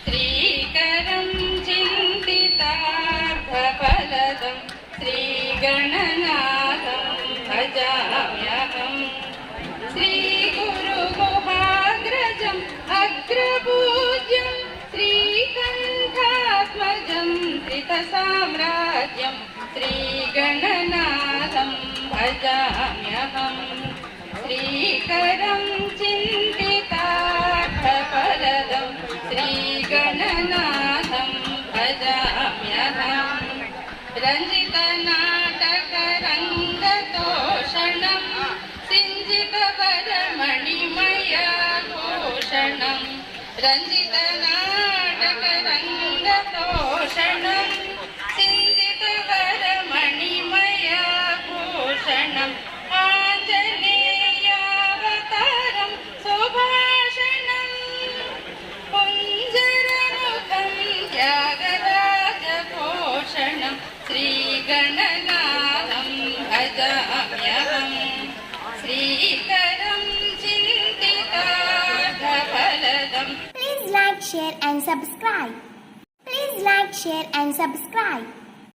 श्रीकरं चिन्तितार्थफलदं श्रीगणनाथं भजाम्यहम् श्रीगुरुगुहाग्रजम् अग्रपूज्यं श्रीकण्ठात्मजं त्रितसाम्राज्यं श्रीगणनाथं भजाम्यहम् श्रीकरं चिन्तितार्थफलदं श्रीगणनाथं भजाम्यहम् रञ्जितनाटकरङ्गतोषणं सिञ्जितवरमणिमयभूषणं रञ्जितनाटकरङ्गतोषणं सिञ्जितवरमणिमयभूषणम् आञ्जनेयावतारं सुभाषणं कुञ्जरमुखं त्यागराजभूषणं श्रीगणनाथं भजाम्यहम् श्रीकरं चिन्तितार्थफलदं. Please like, share and subscribe. Please like, share and subscribe.